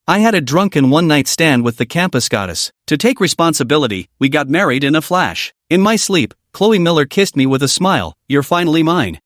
I had a drunken one-night stand with the campus goddess. To take responsibility, we got married in a flash. In my sleep, Chloe Miller kissed me with a smile. You're finally mine.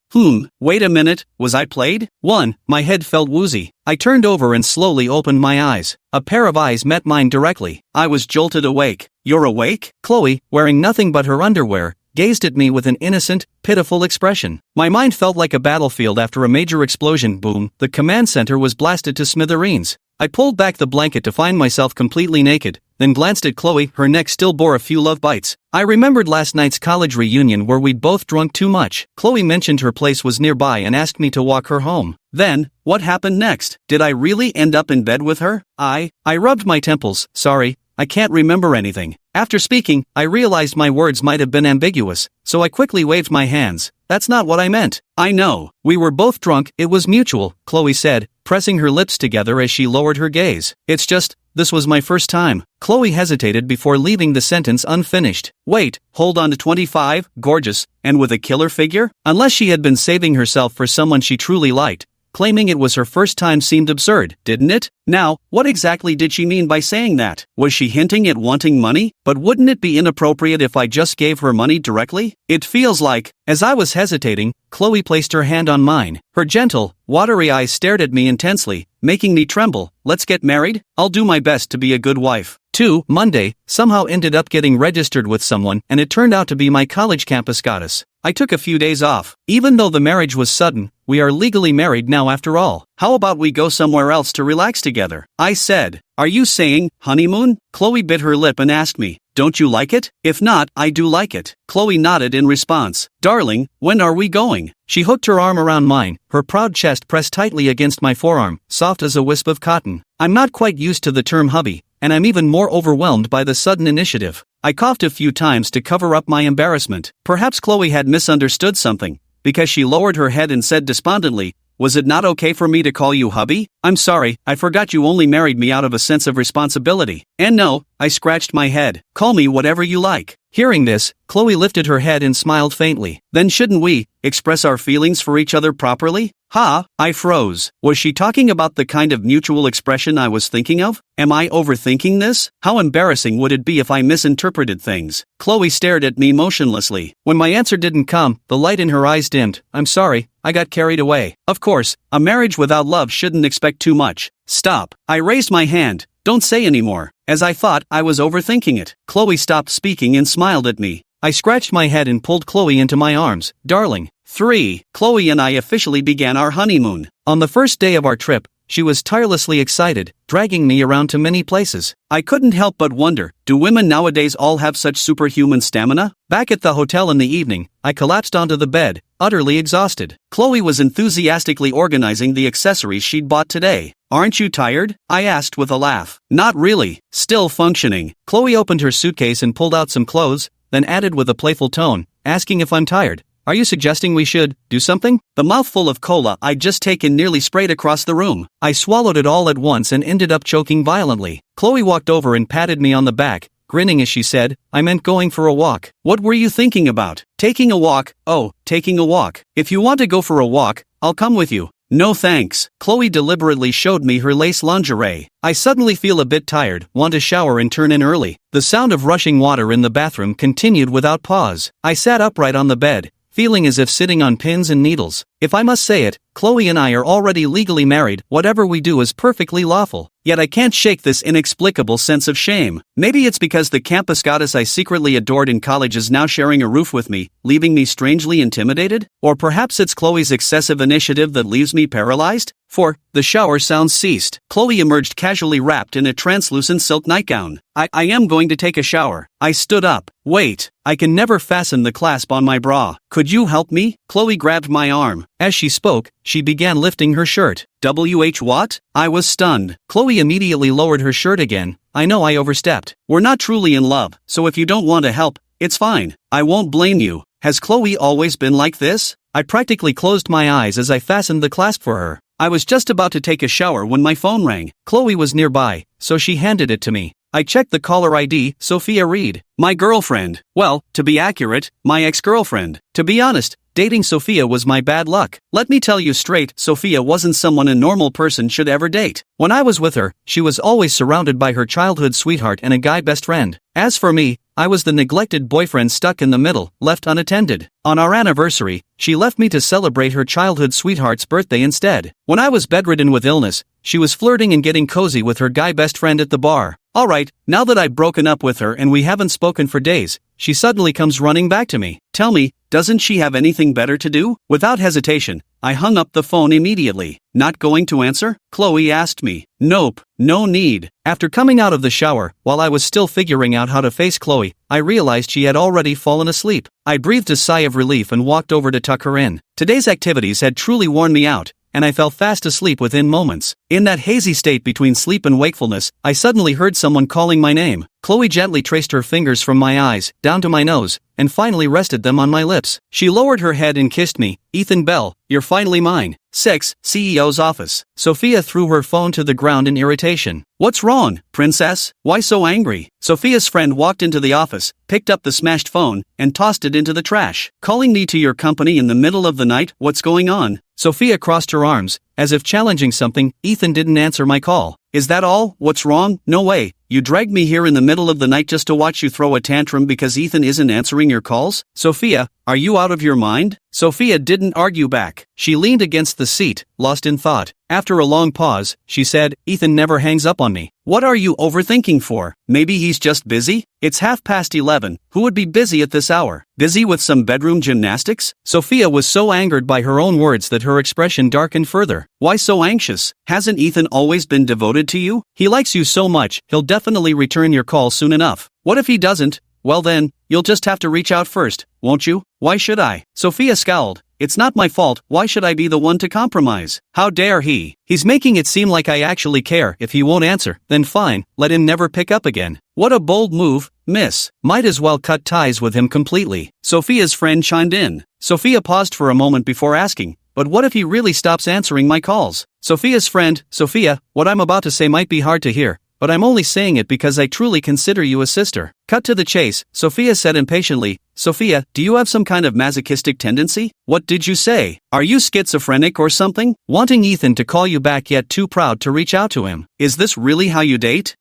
Wait a minute, was I played? 1. My head felt woozy. I turned over and slowly opened my eyes. A pair of eyes met mine directly. I was jolted awake. You're awake? Chloe, wearing nothing but her underwear, gazed at me with an innocent, pitiful expression. My mind felt like a battlefield after a major explosion. Boom, the command center was blasted to smithereens. I pulled back the blanket to find myself completely naked, then glanced at Chloe. Her neck still bore a few love bites. I remembered last night's college reunion where we'd both drunk too much. Chloe mentioned her place was nearby and asked me to walk her home. Then, what happened next? Did I really end up in bed with her? I rubbed my temples. Sorry, I can't remember anything. After speaking, I realized my words might have been ambiguous, so I quickly waved my hands. That's not what I meant. I know. We were both drunk. It was mutual, Chloe said, pressing her lips together as she lowered her gaze. It's just, this was my first time. Chloe hesitated before leaving the sentence unfinished. Wait, hold on to 25, gorgeous, and with a killer figure? Unless she had been saving herself for someone she truly liked. Claiming it was her first time seemed absurd, didn't it? Now, what exactly did she mean by saying that? Was she hinting at wanting money? But wouldn't it be inappropriate if I just gave her money directly? It feels like, as I was hesitating, Chloe placed her hand on mine. Her gentle, watery eyes stared at me intensely, making me tremble. Let's get married? I'll do my best to be a good wife. 2. Monday, somehow ended up getting registered with someone and it turned out to be my college campus goddess. I took a few days off. Even though the marriage was sudden, we are legally married now after all. How about we go somewhere else to relax together? I said. Are you saying, honeymoon? Chloe bit her lip and asked me, don't you like it? If not, I do like it. Chloe nodded in response. Darling, when are we going? She hooked her arm around mine, her proud chest pressed tightly against my forearm, soft as a wisp of cotton. I'm not quite used to the term hubby, and I'm even more overwhelmed by the sudden initiative. I coughed a few times to cover up my embarrassment. Perhaps Chloe had misunderstood something, because she lowered her head and said despondently, was it not okay for me to call you hubby? I'm sorry, I forgot you only married me out of a sense of responsibility. And no, I scratched my head. Call me whatever you like. Hearing this, Chloe lifted her head and smiled faintly. Then shouldn't we express our feelings for each other properly? I froze. Was she talking about the kind of mutual expression I was thinking of? Am I overthinking this? How embarrassing would it be if I misinterpreted things? Chloe stared at me motionlessly. When my answer didn't come, the light in her eyes dimmed. I'm sorry, I got carried away. Of course, a marriage without love shouldn't expect too much. Stop. I raised my hand. Don't say anymore. As I thought, I was overthinking it. Chloe stopped speaking and smiled at me. I scratched my head and pulled Chloe into my arms. Darling. 3. Chloe and I officially began our honeymoon. On the first day of our trip, she was tirelessly excited, dragging me around to many places. I couldn't help but wonder, do women nowadays all have such superhuman stamina? Back at the hotel in the evening, I collapsed onto the bed, utterly exhausted. Chloe was enthusiastically organizing the accessories she'd bought today. Aren't you tired? I asked with a laugh. Not really. Still functioning. Chloe opened her suitcase and pulled out some clothes, then added with a playful tone, asking if I'm tired. Are you suggesting we should do something? The mouthful of cola I'd just taken nearly sprayed across the room. I swallowed it all at once and ended up choking violently. Chloe walked over and patted me on the back, grinning as she said, I meant going for a walk. What were you thinking about? Taking a walk? Oh, taking a walk. If you want to go for a walk, I'll come with you. No thanks. Chloe deliberately showed me her lace lingerie. I suddenly feel a bit tired, want to shower and turn in early. The sound of rushing water in the bathroom continued without pause. I sat upright on the bed, feeling as if sitting on pins and needles. If I must say it, Chloe and I are already legally married. Whatever we do is perfectly lawful. Yet I can't shake this inexplicable sense of shame. Maybe it's because the campus goddess I secretly adored in college is now sharing a roof with me, leaving me strangely intimidated? Or perhaps it's Chloe's excessive initiative that leaves me paralyzed? For the shower sounds ceased. Chloe emerged casually wrapped in a translucent silk nightgown. I am going to take a shower. I stood up. Wait, I can never fasten the clasp on my bra. Could you help me? Chloe grabbed my arm. As she spoke, she began lifting her shirt. What? I was stunned. Chloe immediately lowered her shirt again. I know I overstepped. We're not truly in love, so if you don't want to help, it's fine. I won't blame you. Has Chloe always been like this? I practically closed my eyes as I fastened the clasp for her. I was just about to take a shower when my phone rang. Chloe was nearby, so she handed it to me. I checked the caller ID, Sophia Reed. My girlfriend. Well, to be accurate, my ex-girlfriend. To be honest, dating Sophia was my bad luck. Let me tell you straight, Sophia wasn't someone a normal person should ever date. When I was with her, she was always surrounded by her childhood sweetheart and a guy best friend. As for me, I was the neglected boyfriend stuck in the middle, left unattended. On our anniversary, she left me to celebrate her childhood sweetheart's birthday instead. When I was bedridden with illness, she was flirting and getting cozy with her guy best friend at the bar. Alright, now that I've broken up with her and we haven't spoken for days, she suddenly comes running back to me. Tell me, doesn't she have anything better to do? Without hesitation, I hung up the phone immediately. Not going to answer? Chloe asked me. Nope, no need. After coming out of the shower, while I was still figuring out how to face Chloe, I realized she had already fallen asleep. I breathed a sigh of relief and walked over to tuck her in. Today's activities had truly worn me out, and I fell fast asleep within moments. In that hazy state between sleep and wakefulness, I suddenly heard someone calling my name. Chloe gently traced her fingers from my eyes, down to my nose, and finally rested them on my lips. She lowered her head and kissed me. Ethan Bell, you're finally mine. 6. CEO's office. Sophia threw her phone to the ground in irritation. What's wrong, princess? Why so angry? Sophia's friend walked into the office, picked up the smashed phone, and tossed it into the trash. Calling me to your company in the middle of the night? What's going on? Sophia crossed her arms, as if challenging something. Ethan didn't answer my call. Is that all? What's wrong? No way. You dragged me here in the middle of the night just to watch you throw a tantrum because Ethan isn't answering your calls? Sophia, are you out of your mind? Sophia didn't argue back. She leaned against the seat, lost in thought. After a long pause, she said, Ethan never hangs up on me. What are you overthinking for? Maybe he's just busy? It's 11:30. Who would be busy at this hour? Busy with some bedroom gymnastics? Sophia was so angered by her own words that her expression darkened further. Why so anxious? Hasn't Ethan always been devoted to you? He likes you so much, he'll definitely return your call soon enough. What if he doesn't? Well then, you'll just have to reach out first, won't you? Why should I? Sophia scowled. It's not my fault, why should I be the one to compromise? How dare he? He's making it seem like I actually care. If he won't answer, then fine, let him never pick up again. What a bold move, miss. Might as well cut ties with him completely. Sophia's friend chimed in. Sophia paused for a moment before asking, but what if he really stops answering my calls? Sophia's friend, Sophia, what I'm about to say might be hard to hear, but I'm only saying it because I truly consider you a sister. Cut to the chase, Sophia said impatiently. Sophia, do you have some kind of masochistic tendency? What did you say? Are you schizophrenic or something? Wanting Ethan to call you back yet too proud to reach out to him? Is this really how you date?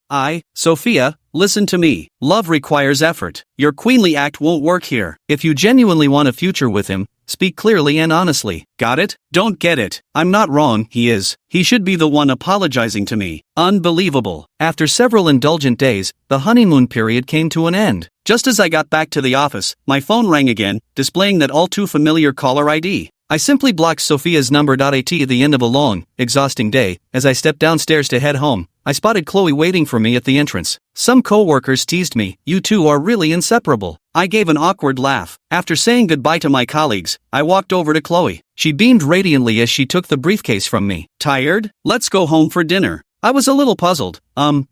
Sophia, listen to me. Love requires effort. Your queenly act won't work here. If you genuinely want a future with him, speak clearly and honestly. Got it? Don't get it. I'm not wrong, he is. He should be the one apologizing to me. Unbelievable. After several indulgent days, the honeymoon period came to an end. Just as I got back to the office, my phone rang again, displaying that all too familiar caller ID. I simply blocked Sophia's number. At the end of a long, exhausting day, as I stepped downstairs to head home, I spotted Chloe waiting for me at the entrance. Some co-workers teased me, you two are really inseparable. I gave an awkward laugh. After saying goodbye to my colleagues, I walked over to Chloe. She beamed radiantly as she took the briefcase from me. Tired? Let's go home for dinner. I was a little puzzled.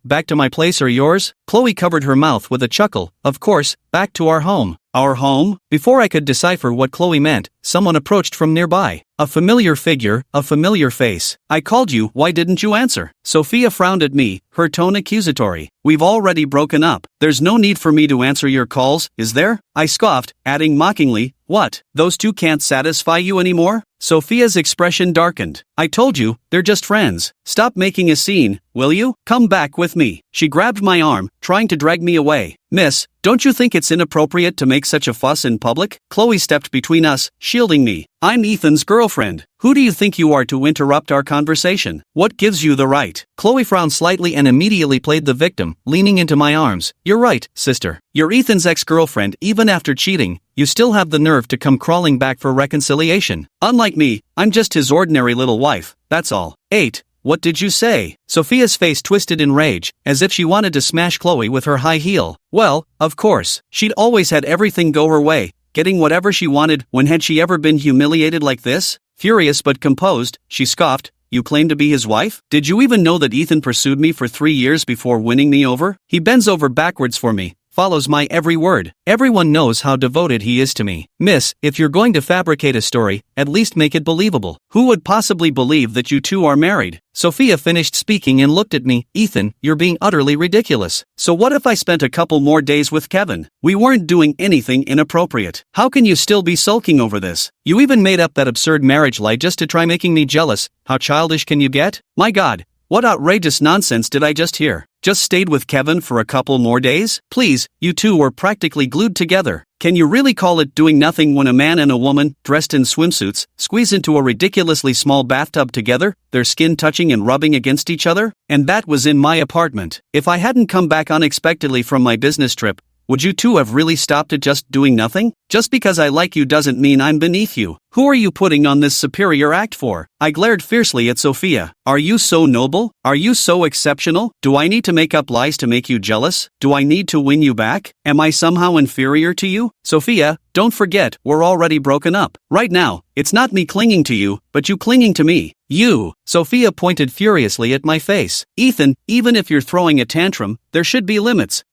Back to my place or yours? Chloe covered her mouth with a chuckle. Of course, back to our home. Our home? Before I could decipher what Chloe meant, someone approached from nearby. A familiar figure, a familiar face. I called you, why didn't you answer? Sophia frowned at me, her tone accusatory. We've already broken up. There's no need for me to answer your calls, is there? I scoffed, adding mockingly, what? Those two can't satisfy you anymore? Sophia's expression darkened. I told you, they're just friends. Stop making a scene, will you? Come back with me. She grabbed my arm, trying to drag me away. Miss, don't you think it's inappropriate to make such a fuss in public? Chloe stepped between us, shielding me. I'm Ethan's girlfriend. Who do you think you are to interrupt our conversation? What gives you the right? Chloe frowned slightly and immediately played the victim, leaning into my arms. You're right, sister. You're Ethan's ex-girlfriend. Even after cheating, you still have the nerve to come crawling back for reconciliation. Unlike me, I'm just his ordinary little wife, that's all. 8. What did you say? Sophia's face twisted in rage, as if she wanted to smash Chloe with her high heel. Well, of course. She'd always had everything go her way, getting whatever she wanted. When had she ever been humiliated like this? Furious but composed, she scoffed. You claim to be his wife? Did you even know that Ethan pursued me for 3 years before winning me over? He bends over backwards for me, follows my every word. Everyone knows how devoted he is to me. Miss, if you're going to fabricate a story, at least make it believable. Who would possibly believe that you two are married? Sophia finished speaking and looked at me. Ethan, you're being utterly ridiculous. So what if I spent a couple more days with Kevin? We weren't doing anything inappropriate. How can you still be sulking over this? You even made up that absurd marriage lie just to try making me jealous. How childish can you get? My God, what outrageous nonsense did I just hear? Just stayed with Kevin for a couple more days? Please, you two were practically glued together. Can you really call it doing nothing when a man and a woman, dressed in swimsuits, squeeze into a ridiculously small bathtub together, their skin touching and rubbing against each other? And that was in my apartment. If I hadn't come back unexpectedly from my business trip, would you two have really stopped at just doing nothing? Just because I like you doesn't mean I'm beneath you. Who are you putting on this superior act for? I glared fiercely at Sophia. Are you so noble? Are you so exceptional? Do I need to make up lies to make you jealous? Do I need to win you back? Am I somehow inferior to you? Sophia, don't forget, we're already broken up. Right now, it's not me clinging to you, but you clinging to me. You. Sophia pointed furiously at my face. Ethan, even if you're throwing a tantrum, there should be limits.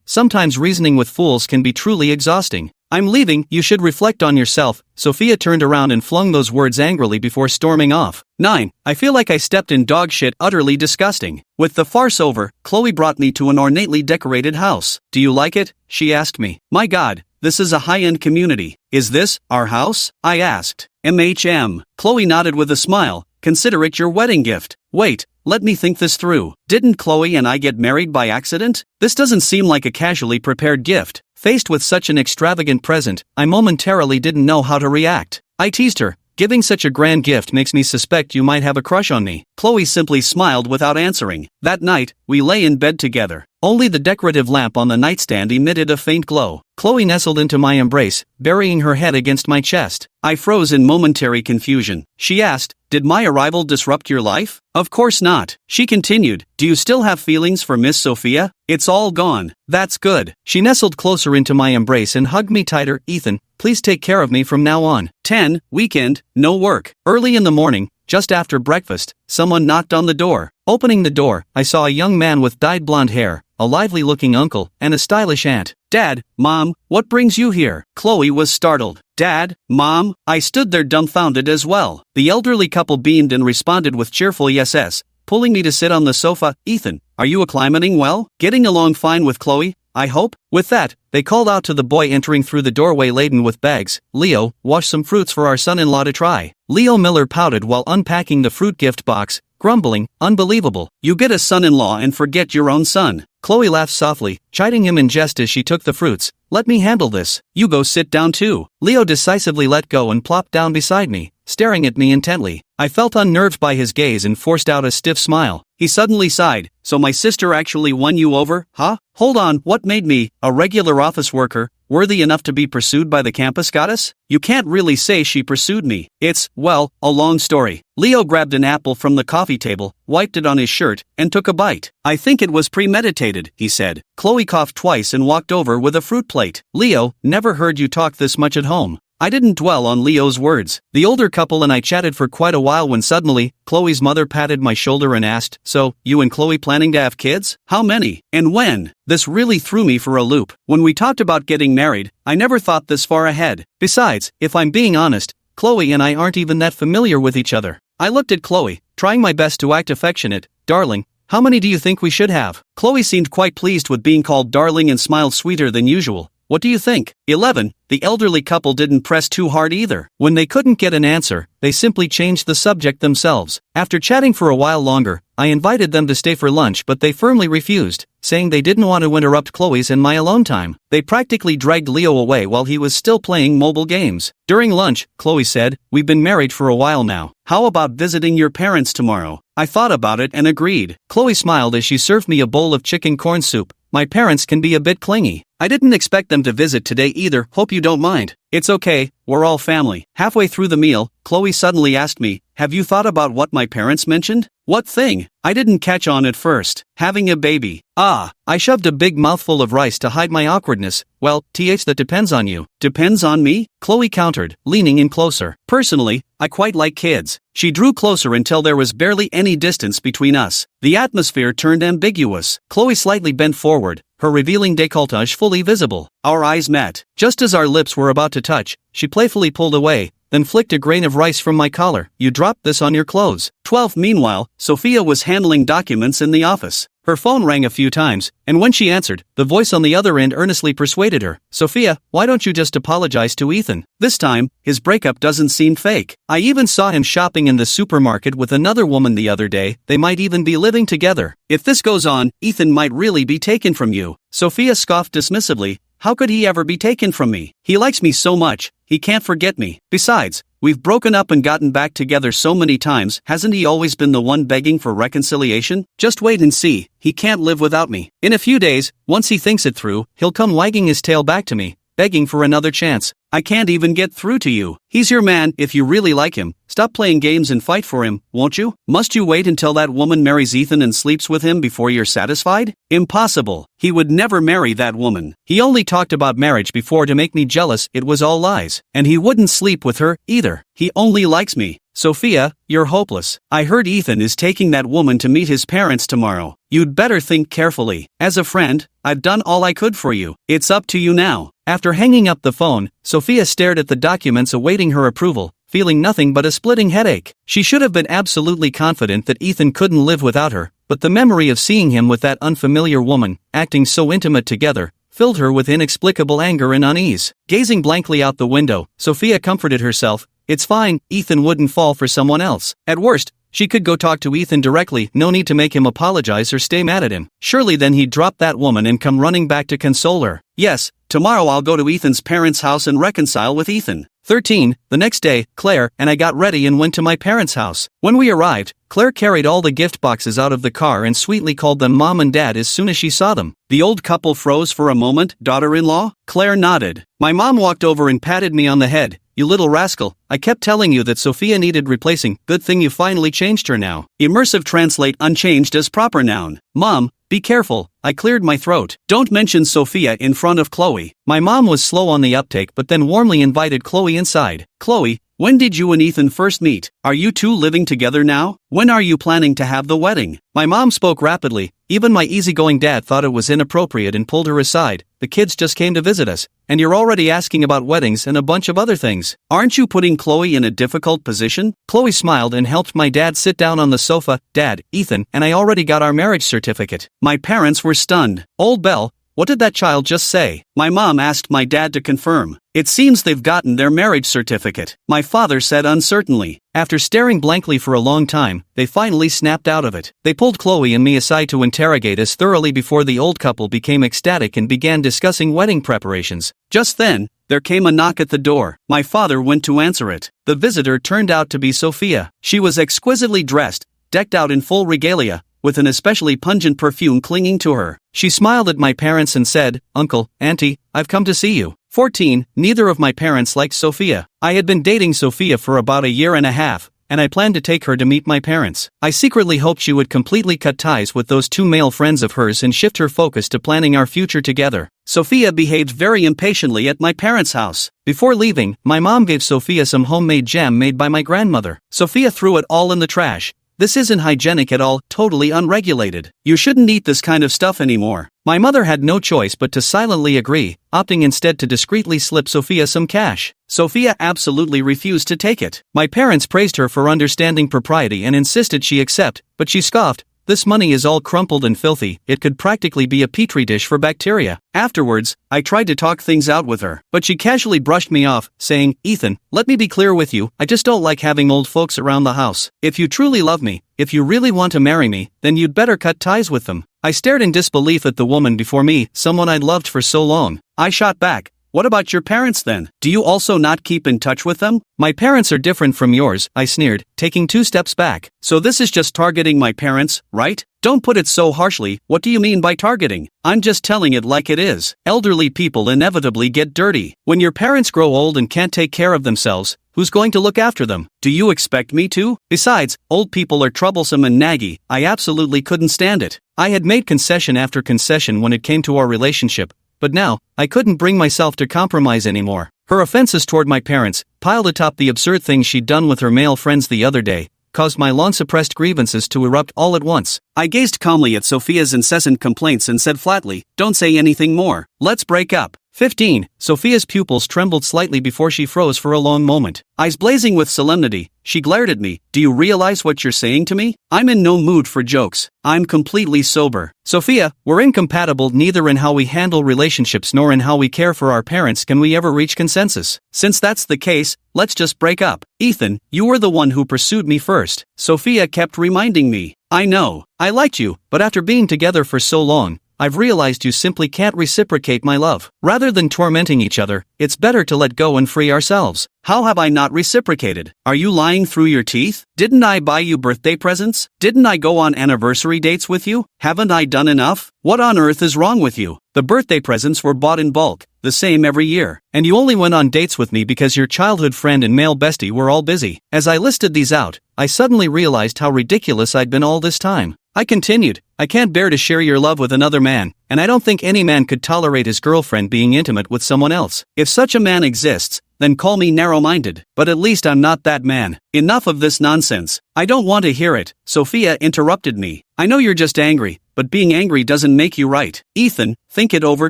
Sometimes reasoning with fools can be truly exhausting. I'm leaving, you should reflect on yourself. Sophia turned around and flung those words angrily before storming off. 9. I feel like I stepped in dog shit, utterly disgusting. With the farce over, Chloe brought me to an ornately decorated house. Do you like it? She asked me. My God, this is a high-end community. Is this our house? I asked. Chloe nodded with a smile. Consider it your wedding gift. Wait, let me think this through. Didn't Chloe and I get married by accident? This doesn't seem like a casually prepared gift. Faced with such an extravagant present, I momentarily didn't know how to react. I teased her. Giving such a grand gift makes me suspect you might have a crush on me. Chloe simply smiled without answering. That night, we lay in bed together. Only the decorative lamp on the nightstand emitted a faint glow. Chloe nestled into my embrace, burying her head against my chest. I froze in momentary confusion. She asked, did my arrival disrupt your life? Of course not. She continued, do you still have feelings for Miss Sophia? It's all gone. That's good. She nestled closer into my embrace and hugged me tighter. Ethan, please take care of me from now on. 10. Weekend, no work. Early in the morning, just after breakfast, someone knocked on the door. Opening the door, I saw a young man with dyed blonde hair, a lively-looking uncle, and a stylish aunt. Dad, Mom, what brings you here? Chloe was startled. Dad, Mom? I stood there dumbfounded as well. The elderly couple beamed and responded with cheerful yeses, pulling me to sit on the sofa. Ethan, are you acclimating well? Getting along fine with Chloe, I hope? With that, they called out to the boy entering through the doorway laden with bags. Leo, wash some fruits for our son-in-law to try. Leo Miller pouted while unpacking the fruit gift box, grumbling, unbelievable. You get a son-in-law and forget your own son. Chloe laughed softly, chiding him in jest as she took the fruits. Let me handle this. You go sit down too. Leo decisively let go and plopped down beside me, staring at me intently. I felt unnerved by his gaze and forced out a stiff smile. He suddenly sighed. So my sister actually won you over, huh? Hold on, what made me, a regular office worker, worthy enough to be pursued by the campus goddess? You can't really say she pursued me. It's, well, a long story. Leo grabbed an apple from the coffee table, wiped it on his shirt, and took a bite. I think it was premeditated, he said. Chloe coughed twice and walked over with a fruit plate. Leo, never heard you talk this much at home. I didn't dwell on Leo's words. The older couple and I chatted for quite a while when suddenly, Chloe's mother patted my shoulder and asked, so, you and Chloe planning to have kids? How many? And when? This really threw me for a loop. When we talked about getting married, I never thought this far ahead. Besides, if I'm being honest, Chloe and I aren't even that familiar with each other. I looked at Chloe, trying my best to act affectionate. Darling, how many do you think we should have? Chloe seemed quite pleased with being called darling and smiled sweeter than usual. What do you think? 11. The elderly couple didn't press too hard either. When they couldn't get an answer, they simply changed the subject themselves. After chatting for a while longer, I invited them to stay for lunch, but they firmly refused, saying they didn't want to interrupt Chloe's and my alone time. They practically dragged Leo away while he was still playing mobile games. During lunch, Chloe said, we've been married for a while now. How about visiting your parents tomorrow? I thought about it and agreed. Chloe smiled as she served me a bowl of chicken corn soup. My parents can be a bit clingy. I didn't expect them to visit today either, hope you don't mind. It's okay, we're all family. Halfway through the meal, Chloe suddenly asked me, have you thought about what my parents mentioned? What thing? I didn't catch on at first. Having a baby. I shoved a big mouthful of rice to hide my awkwardness. Well, that depends on you. Depends on me? Chloe countered, leaning in closer. Personally, I quite like kids. She drew closer until there was barely any distance between us. The atmosphere turned ambiguous. Chloe slightly bent forward, her revealing décolletage fully visible. Our eyes met. Just as our lips were about to touch, she playfully pulled away, then flicked a grain of rice from my collar. You dropped this on your clothes. 12. Meanwhile, Sophia was handling documents in the office. Her phone rang a few times, and when she answered, the voice on the other end earnestly persuaded her, Sophia, why don't you just apologize to Ethan? This time, his breakup doesn't seem fake. I even saw him shopping in the supermarket with another woman the other day. They might even be living together. If this goes on, Ethan might really be taken from you. Sophia scoffed dismissively. How could he ever be taken from me? He likes me so much, he can't forget me. Besides, we've broken up and gotten back together so many times. Hasn't he always been the one begging for reconciliation? Just wait and see, he can't live without me. In a few days, once he thinks it through, he'll come wagging his tail back to me, begging for another chance. I can't even get through to you. He's your man. If you really like him, stop playing games and fight for him, won't you? Must you wait until that woman marries Ethan and sleeps with him before you're satisfied? Impossible. He would never marry that woman. He only talked about marriage before to make me jealous. It was all lies. And he wouldn't sleep with her, either. He only likes me. Sophia, you're hopeless. I heard Ethan is taking that woman to meet his parents tomorrow. You'd better think carefully. As a friend, I've done all I could for you. It's up to you now. After hanging up the phone, Sophia stared at the documents awaiting her approval, feeling nothing but a splitting headache. She should have been absolutely confident that Ethan couldn't live without her, but the memory of seeing him with that unfamiliar woman, acting so intimate together, filled her with inexplicable anger and unease. Gazing blankly out the window, Sophia comforted herself. It's fine, Ethan wouldn't fall for someone else. At worst, she could go talk to Ethan directly, no need to make him apologize or stay mad at him. Surely then he'd drop that woman and come running back to console her. Yes, tomorrow I'll go to Ethan's parents' house and reconcile with Ethan. 13. The next day, Claire and I got ready and went to my parents' house. When we arrived, Claire carried all the gift boxes out of the car and sweetly called them Mom and Dad as soon as she saw them. The old couple froze for a moment. Daughter-in-law? Claire nodded. My mom walked over and patted me on the head. You little rascal, I kept telling you that Sophia needed replacing. Good thing you finally changed her now. Immersive translate unchanged as proper noun. Mom, be careful. I cleared my throat. Don't mention Sophia in front of Chloe. My mom was slow on the uptake but then warmly invited Chloe inside. Chloe, when did you and Ethan first meet? Are you two living together now? When are you planning to have the wedding? My mom spoke rapidly. Even my easygoing dad thought it was inappropriate and pulled her aside. The kids just came to visit us, and you're already asking about weddings and a bunch of other things. Aren't you putting Chloe in a difficult position? Chloe smiled and helped my dad sit down on the sofa. Dad, Ethan and I already got our marriage certificate. My parents were stunned. Old Belle, what did that child just say? My mom asked my dad to confirm. It seems they've gotten their marriage certificate, my father said uncertainly. After staring blankly for a long time, they finally snapped out of it. They pulled Chloe and me aside to interrogate us thoroughly before the old couple became ecstatic and began discussing wedding preparations. Just then, there came a knock at the door. My father went to answer it. The visitor turned out to be Sophia. She was exquisitely dressed, decked out in full regalia, with an especially pungent perfume clinging to her. She smiled at my parents and said, Uncle, Auntie, I've come to see you. 14. Neither of my parents liked Sophia. I had been dating Sophia for about a year and a half, and I planned to take her to meet my parents. I secretly hoped she would completely cut ties with those two male friends of hers and shift her focus to planning our future together. Sophia behaved very impatiently at my parents' house. Before leaving, my mom gave Sophia some homemade jam made by my grandmother. Sophia threw it all in the trash. This isn't hygienic at all, totally unregulated. You shouldn't eat this kind of stuff anymore. My mother had no choice but to silently agree, opting instead to discreetly slip Sophia some cash. Sophia absolutely refused to take it. My parents praised her for understanding propriety and insisted she accept, but she scoffed. This money is all crumpled and filthy, it could practically be a petri dish for bacteria. Afterwards, I tried to talk things out with her, but she casually brushed me off, saying, Ethan, let me be clear with you, I just don't like having old folks around the house. If you truly love me, if you really want to marry me, then you'd better cut ties with them. I stared in disbelief at the woman before me, someone I'd loved for so long. I shot back. What about your parents then? Do you also not keep in touch with them? My parents are different from yours, I sneered, taking 2 steps back. So this is just targeting my parents, right? Don't put it so harshly. What do you mean by targeting? I'm just telling it like it is. Elderly people inevitably get dirty. When your parents grow old and can't take care of themselves, who's going to look after them? Do you expect me to? Besides, old people are troublesome and naggy. I absolutely couldn't stand it. I had made concession after concession when it came to our relationship, but now, I couldn't bring myself to compromise anymore. Her offenses toward my parents, piled atop the absurd things she'd done with her male friends the other day, caused my long-suppressed grievances to erupt all at once. I gazed calmly at Sophia's incessant complaints and said flatly, "Don't say anything more. Let's break up." 15. Sophia's pupils trembled slightly before she froze for a long moment. Eyes blazing with solemnity, she glared at me. "Do you realize what you're saying to me? I'm in no mood for jokes. I'm completely sober." Sophia, we're incompatible neither in how we handle relationships nor in how we care for our parents. Can we ever reach consensus? Since that's the case, let's just break up. Ethan, you were the one who pursued me first. Sophia kept reminding me. I know, I liked you, but after being together for so long, I've realized you simply can't reciprocate my love. Rather than tormenting each other, it's better to let go and free ourselves. How have I not reciprocated? Are you lying through your teeth? Didn't I buy you birthday presents? Didn't I go on anniversary dates with you? Haven't I done enough? What on earth is wrong with you? The birthday presents were bought in bulk, the same every year. And you only went on dates with me because your childhood friend and male bestie were all busy. As I listed these out, I suddenly realized how ridiculous I'd been all this time. I continued, I can't bear to share your love with another man, and I don't think any man could tolerate his girlfriend being intimate with someone else. If such a man exists, then call me narrow-minded, but at least I'm not that man. Enough of this nonsense. I don't want to hear it. Sophia interrupted me. I know you're just angry, but being angry doesn't make you right. Ethan, think it over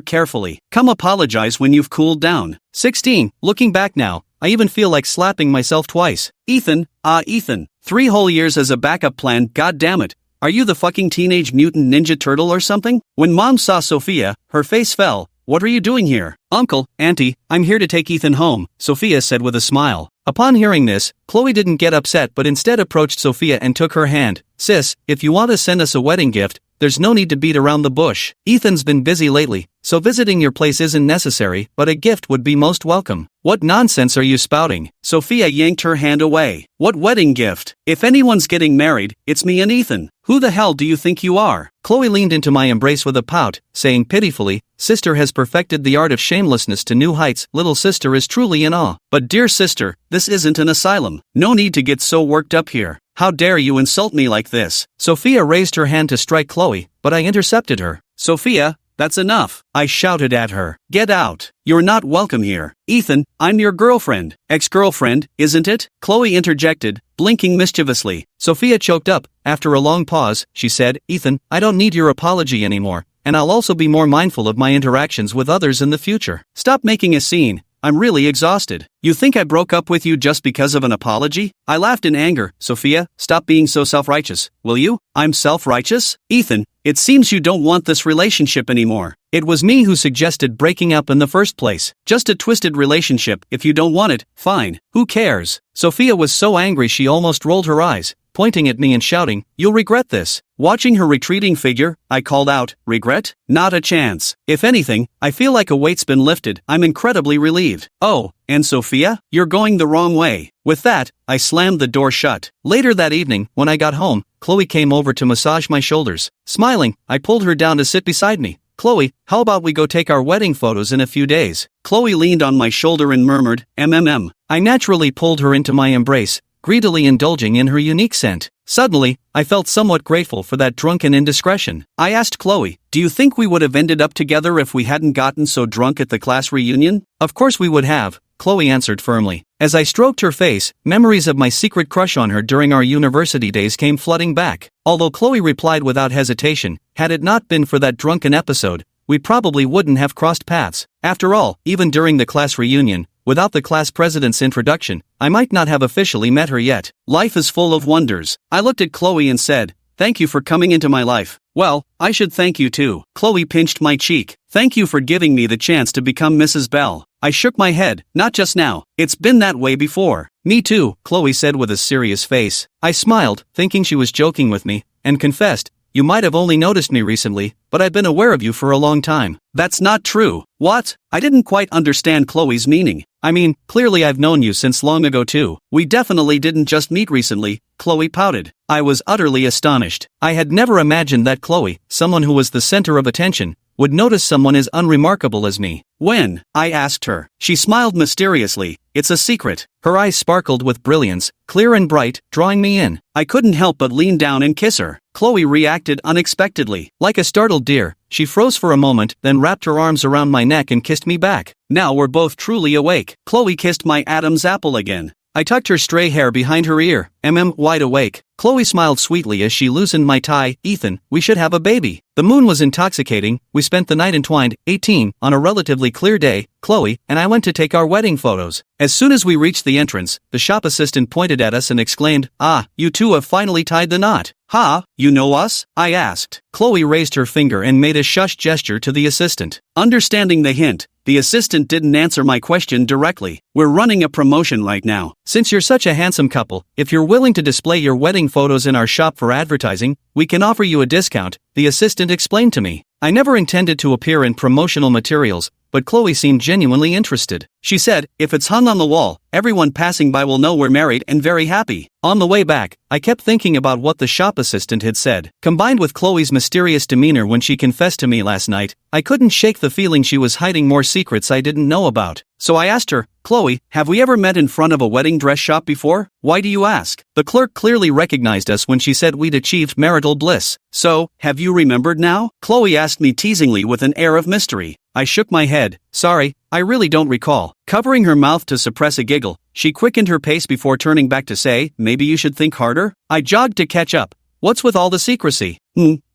carefully. Come apologize when you've cooled down. 16. Looking back now, I even feel like slapping myself twice. Ethan, Ethan. 3 whole years as a backup plan, god damn it. Are you the fucking Teenage Mutant Ninja Turtle or something? When Mom saw Sophia, her face fell. What are you doing here? Uncle, Auntie, I'm here to take Ethan home, Sophia said with a smile. Upon hearing this, Chloe didn't get upset but instead approached Sophia and took her hand. Sis, if you want to send us a wedding gift, there's no need to beat around the bush. Ethan's been busy lately, so visiting your place isn't necessary, but a gift would be most welcome. What nonsense are you spouting? Sophia yanked her hand away. What wedding gift? If anyone's getting married, it's me and Ethan. Who the hell do you think you are? Chloe leaned into my embrace with a pout, saying pitifully, Sister has perfected the art of shamelessness to new heights. Little sister is truly in awe. But dear sister, this isn't an asylum. No need to get so worked up here. How dare you insult me like this? Sophia raised her hand to strike Chloe, but I intercepted her. Sophia, that's enough, I shouted at her. Get out. You're not welcome here. Ethan, I'm your girlfriend. Ex-girlfriend, isn't it? Chloe interjected, blinking mischievously. Sophia choked up. After a long pause, she said, Ethan, I don't need your apology anymore, and I'll also be more mindful of my interactions with others in the future. Stop making a scene. I'm really exhausted. You think I broke up with you just because of an apology? I laughed in anger. Sophia, stop being so self-righteous, will you? I'm self-righteous? Ethan, it seems you don't want this relationship anymore. It was me who suggested breaking up in the first place. Just a twisted relationship. If you don't want it, fine. Who cares? Sophia was so angry she almost rolled her eyes, pointing at me and shouting, You'll regret this. Watching her retreating figure, I called out, Regret? Not a chance. If anything, I feel like a weight's been lifted. I'm incredibly relieved. Oh, and Sophia, you're going the wrong way. With that, I slammed the door shut. Later that evening, when I got home, Chloe came over to massage my shoulders. Smiling, I pulled her down to sit beside me. Chloe, how about we go take our wedding photos in a few days? Chloe leaned on my shoulder and murmured, I naturally pulled her into my embrace, greedily indulging in her unique scent. Suddenly, I felt somewhat grateful for that drunken indiscretion. I asked Chloe, do you think we would have ended up together if we hadn't gotten so drunk at the class reunion? Of course we would have, Chloe answered firmly. As I stroked her face, memories of my secret crush on her during our university days came flooding back. Although Chloe replied without hesitation, had it not been for that drunken episode, we probably wouldn't have crossed paths. After all, even during the class reunion, without the class president's introduction, I might not have officially met her yet. Life is full of wonders. I looked at Chloe and said, Thank you for coming into my life. Well, I should thank you too. Chloe pinched my cheek. Thank you for giving me the chance to become Mrs. Bell. I shook my head. Not just now. It's been that way before. Me too, Chloe said with a serious face. I smiled, thinking she was joking with me, and confessed, You might have only noticed me recently, but I've been aware of you for a long time. That's not true. What? I didn't quite understand Chloe's meaning. I mean, clearly I've known you since long ago too. We definitely didn't just meet recently, Chloe pouted. I was utterly astonished. I had never imagined that Chloe, someone who was the center of attention, would notice someone as unremarkable as me. When? I asked her. She smiled mysteriously. It's a secret. Her eyes sparkled with brilliance, clear and bright, drawing me in. I couldn't help but lean down and kiss her. Chloe reacted unexpectedly. Like a startled deer, she froze for a moment, then wrapped her arms around my neck and kissed me back. Now we're both truly awake. Chloe kissed my Adam's apple again. I tucked her stray hair behind her ear, wide awake. Chloe smiled sweetly as she loosened my tie. Ethan, we should have a baby. The moon was intoxicating. We spent the night entwined, 18, on a relatively clear day. Chloe and I went to take our wedding photos. As soon as we reached the entrance, the shop assistant pointed at us and exclaimed, "Ah, you two have finally tied the knot." "Ha, you know us?" I asked. Chloe raised her finger and made a shush gesture to the assistant. Understanding the hint, the assistant didn't answer my question directly. "We're running a promotion right now. Since you're such a handsome couple, if you're willing to display your wedding photos in our shop for advertising, we can offer you a discount," the assistant explained to me. I never intended to appear in promotional materials, but Chloe seemed genuinely interested. She said, "If it's hung on the wall, everyone passing by will know we're married and very happy." On the way back, I kept thinking about what the shop assistant had said. Combined with Chloe's mysterious demeanor when she confessed to me last night, I couldn't shake the feeling she was hiding more secrets I didn't know about. So I asked her, "Chloe, have we ever met in front of a wedding dress shop before?" "Why do you ask?" The clerk clearly recognized us when she said we'd achieved marital bliss. "So, have you remembered now?" Chloe asked me teasingly with an air of mystery. I shook my head. "Sorry, I really don't recall." Covering her mouth to suppress a giggle, she quickened her pace before turning back to say, "Maybe you should think harder?" I jogged to catch up. "What's with all the secrecy?"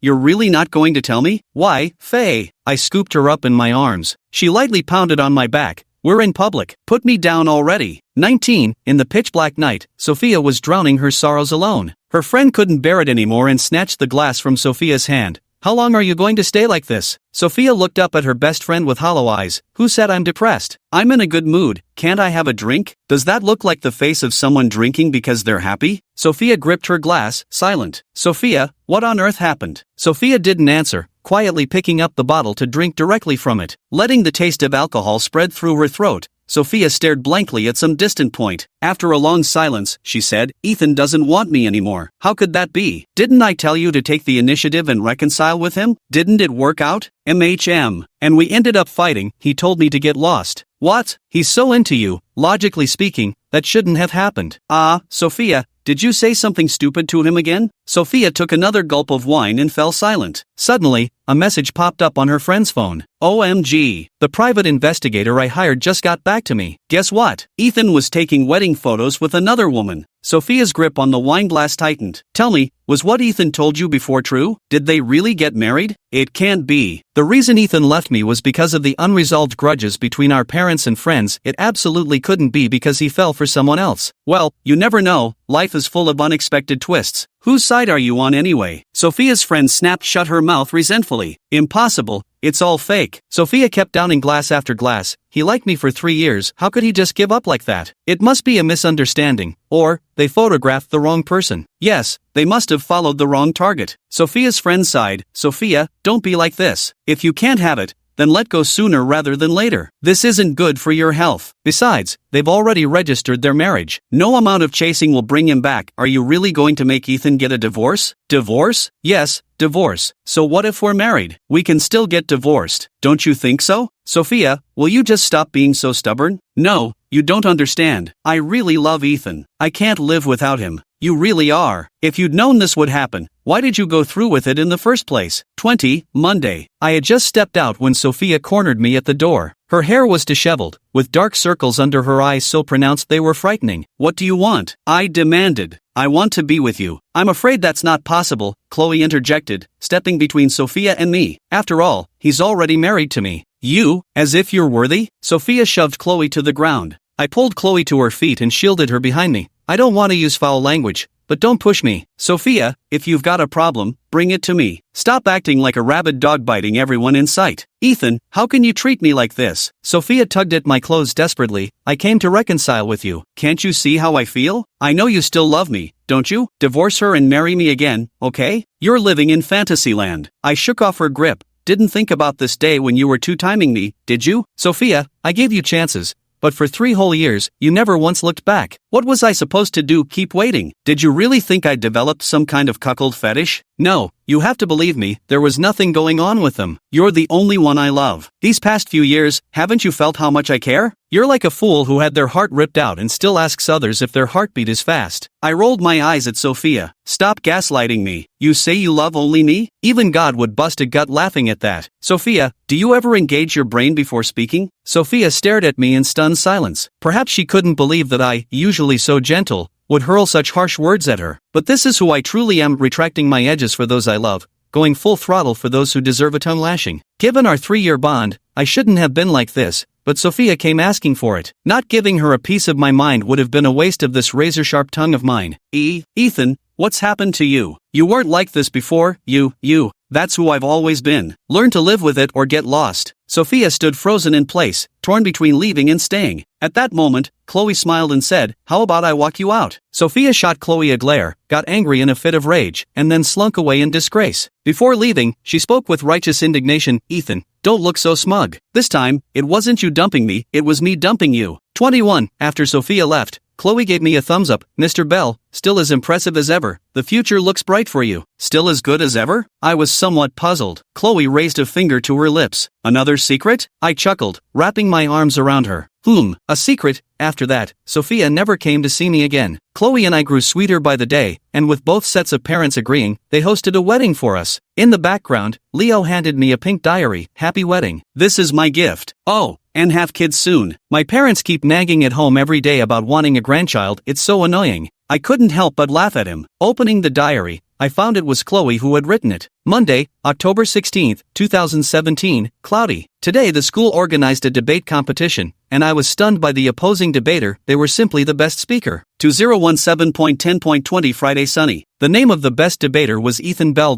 You're really not going to tell me?" "Why, Faye?" I scooped her up in my arms. She lightly pounded on my back. "We're in public. Put me down already." 19, in the pitch-black night, Sophia was drowning her sorrows alone. Her friend couldn't bear it anymore and snatched the glass from Sophia's hand. "How long are you going to stay like this?" Sophia looked up at her best friend with hollow eyes. "Who said I'm depressed? I'm in a good mood. Can't I have a drink?" "Does that look like the face of someone drinking because they're happy?" Sophia gripped her glass, silent. "Sophia, what on earth happened?" Sophia didn't answer, quietly picking up the bottle to drink directly from it. Letting the taste of alcohol spread through her throat, Sophia stared blankly at some distant point. After a long silence, she said, "Ethan doesn't want me anymore." "How could that be? Didn't I tell you to take the initiative and reconcile with him? Didn't it work out?" And we ended up fighting. He told me to get lost." "What? He's so into you. Logically speaking, that shouldn't have happened." Sophia, did you say something stupid to him again?" Sophia took another gulp of wine and fell silent. Suddenly, a message popped up on her friend's phone. "OMG, the private investigator I hired just got back to me. Guess what? Ethan was taking wedding photos with another woman." Sophia's grip on the wineglass tightened. "Tell me, was what Ethan told you before true? Did they really get married?" "It can't be. The reason Ethan left me was because of the unresolved grudges between our parents and friends. It absolutely couldn't be because he fell for someone else." "Well, you never know. Life is full of unexpected twists. Whose side are you on anyway?" Sophia's friend snapped shut her mouth resentfully. "Impossible. It's all fake." Sophia kept downing glass after glass. "He liked me for 3 years. How could he just give up like that? It must be a misunderstanding. Or, they photographed the wrong person. Yes, they must have followed the wrong target." Sophia's friend sighed. "Sophia, don't be like this. If you can't have it, then let go sooner rather than later. This isn't good for your health. Besides, they've already registered their marriage. No amount of chasing will bring him back." "Are you really going to make Ethan get a divorce?" "Divorce? Yes, divorce. So what if we're married? We can still get divorced. Don't you think so?" "Sophia, will you just stop being so stubborn?" "No, you don't understand. I really love Ethan. I can't live without him." "You really are. If you'd known this would happen, why did you go through with it in the first place?" 20, Monday. I had just stepped out when Sophia cornered me at the door. Her hair was disheveled, with dark circles under her eyes so pronounced they were frightening. "What do you want?" I demanded. "I want to be with you." "I'm afraid that's not possible," Chloe interjected, stepping between Sophia and me. "After all, he's already married to me." "You, as if you're worthy?" Sophia shoved Chloe to the ground. I pulled Chloe to her feet and shielded her behind me. "I don't want to use foul language, but don't push me." "Sophia, if you've got a problem, bring it to me. Stop acting like a rabid dog biting everyone in sight." "Ethan, how can you treat me like this?" Sophia tugged at my clothes desperately. "I came to reconcile with you. Can't you see how I feel? I know you still love me, don't you? Divorce her and marry me again, okay? You're living in fantasyland." I shook off her grip. "Didn't think about this day when you were two-timing me, did you?" "Sophia, I gave you chances. But for 3 whole years, you never once looked back. What was I supposed to do? Keep waiting? Did you really think I developed some kind of cuckold fetish?" No, you have to believe me, there was nothing going on with them. You're the only one I love. These past few years, haven't you felt how much I care? You're like a fool who had their heart ripped out and still asks others if their heartbeat is fast. I rolled my eyes at Sophia. Stop gaslighting me. You say you love only me? Even God would bust a gut laughing at that. Sophia, do you ever engage your brain before speaking? Sophia stared at me in stunned silence. Perhaps she couldn't believe that I, usually so gentle, would hurl such harsh words at her. But this is who I truly am, retracting my edges for those I love, going full throttle for those who deserve a tongue lashing. Given our 3-year bond, I shouldn't have been like this, but Sophia came asking for it. Not giving her a piece of my mind would have been a waste of this razor-sharp tongue of mine. Ethan, what's happened to you? You weren't like this before, that's who I've always been. Learn to live with it or get lost. Sophia stood frozen in place, torn between leaving and staying. At that moment, Chloe smiled and said, "How about I walk you out?" Sophia shot Chloe a glare, got angry in a fit of rage, and then slunk away in disgrace. Before leaving, she spoke with righteous indignation, "Ethan, don't look so smug. This time, it wasn't you dumping me, it was me dumping you." 21. After Sophia left, Chloe gave me a thumbs up. "Mr. Bell, still as impressive as ever. The future looks bright for you. Still as good as ever?" I was somewhat puzzled. Chloe raised a finger to her lips. "Another secret?" I chuckled, wrapping my arms around her. A secret." After that, Sophia never came to see me again. Chloe and I grew sweeter by the day, and with both sets of parents agreeing, they hosted a wedding for us. In the background, Leo handed me a pink diary. "Happy wedding. This is my gift. Oh, and have kids soon. My parents keep nagging at home every day about wanting a grandchild, it's so annoying." I couldn't help but laugh at him. Opening the diary, I found it was Chloe who had written it. Monday, October 16, 2017, cloudy. Today the school organized a debate competition, and I was stunned by the opposing debater. They were simply the best speaker. 2017.10.20 Friday sunny. The name of the best debater was Ethan Bell.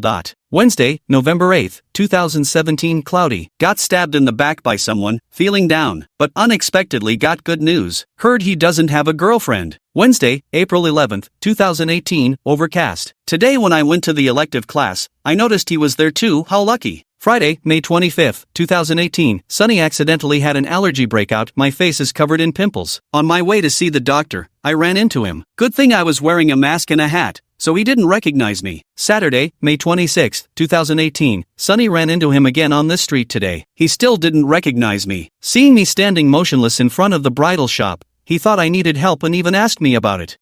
Wednesday, November 8, 2017 cloudy. Got stabbed in the back by someone, feeling down, but unexpectedly got good news. Heard he doesn't have a girlfriend. Wednesday, April 11, 2018, overcast. Today when I went to the elective class, I noticed he was there too. How lucky. Friday, May 25, 2018, sunny. Accidentally had an allergy breakout. My face is covered in pimples. On my way to see the doctor, I ran into him. Good thing I was wearing a mask and a hat, so he didn't recognize me. Saturday, May 26, 2018, sunny. Ran into him again on this street today. He still didn't recognize me. Seeing me standing motionless in front of the bridal shop, he thought I needed help and even asked me about it.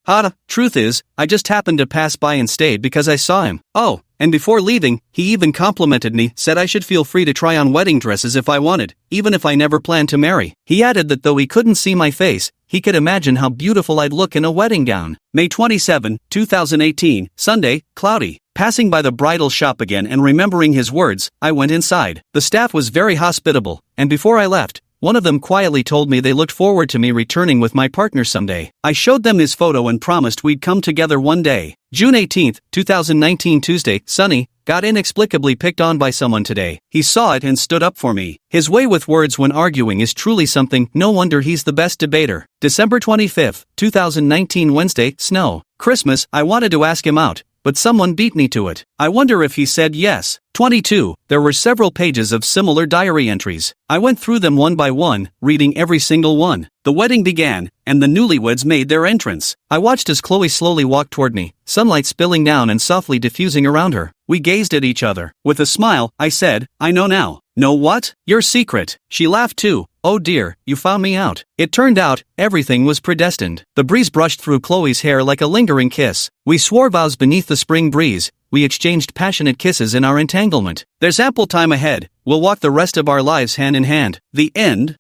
Truth is, I just happened to pass by and stayed because I saw him. Oh, and before leaving, he even complimented me, said I should feel free to try on wedding dresses if I wanted, even if I never planned to marry. He added that though he couldn't see my face, he could imagine how beautiful I'd look in a wedding gown. May 27, 2018, Sunday, cloudy. Passing by the bridal shop again and remembering his words, I went inside. The staff was very hospitable, and before I left, one of them quietly told me they looked forward to me returning with my partner someday. I showed them his photo and promised we'd come together one day. June 18, 2019 Tuesday, sunny. Got inexplicably picked on by someone today. He saw it and stood up for me. His way with words when arguing is truly something, no wonder he's the best debater. December 25, 2019 Wednesday, snow. Christmas, I wanted to ask him out, but someone beat me to it. I wonder if he said yes. 22. There were several pages of similar diary entries. I went through them one by one, reading every single one. The wedding began, and the newlyweds made their entrance. I watched as Chloe slowly walked toward me, sunlight spilling down and softly diffusing around her. We gazed at each other. With a smile, I said, "I know now." "Know what?" "Your secret." She laughed too. "Oh dear, you found me out." It turned out, everything was predestined. The breeze brushed through Chloe's hair like a lingering kiss. We swore vows beneath the spring breeze. We exchanged passionate kisses in our entanglement. There's ample time ahead. We'll walk the rest of our lives hand in hand. The end.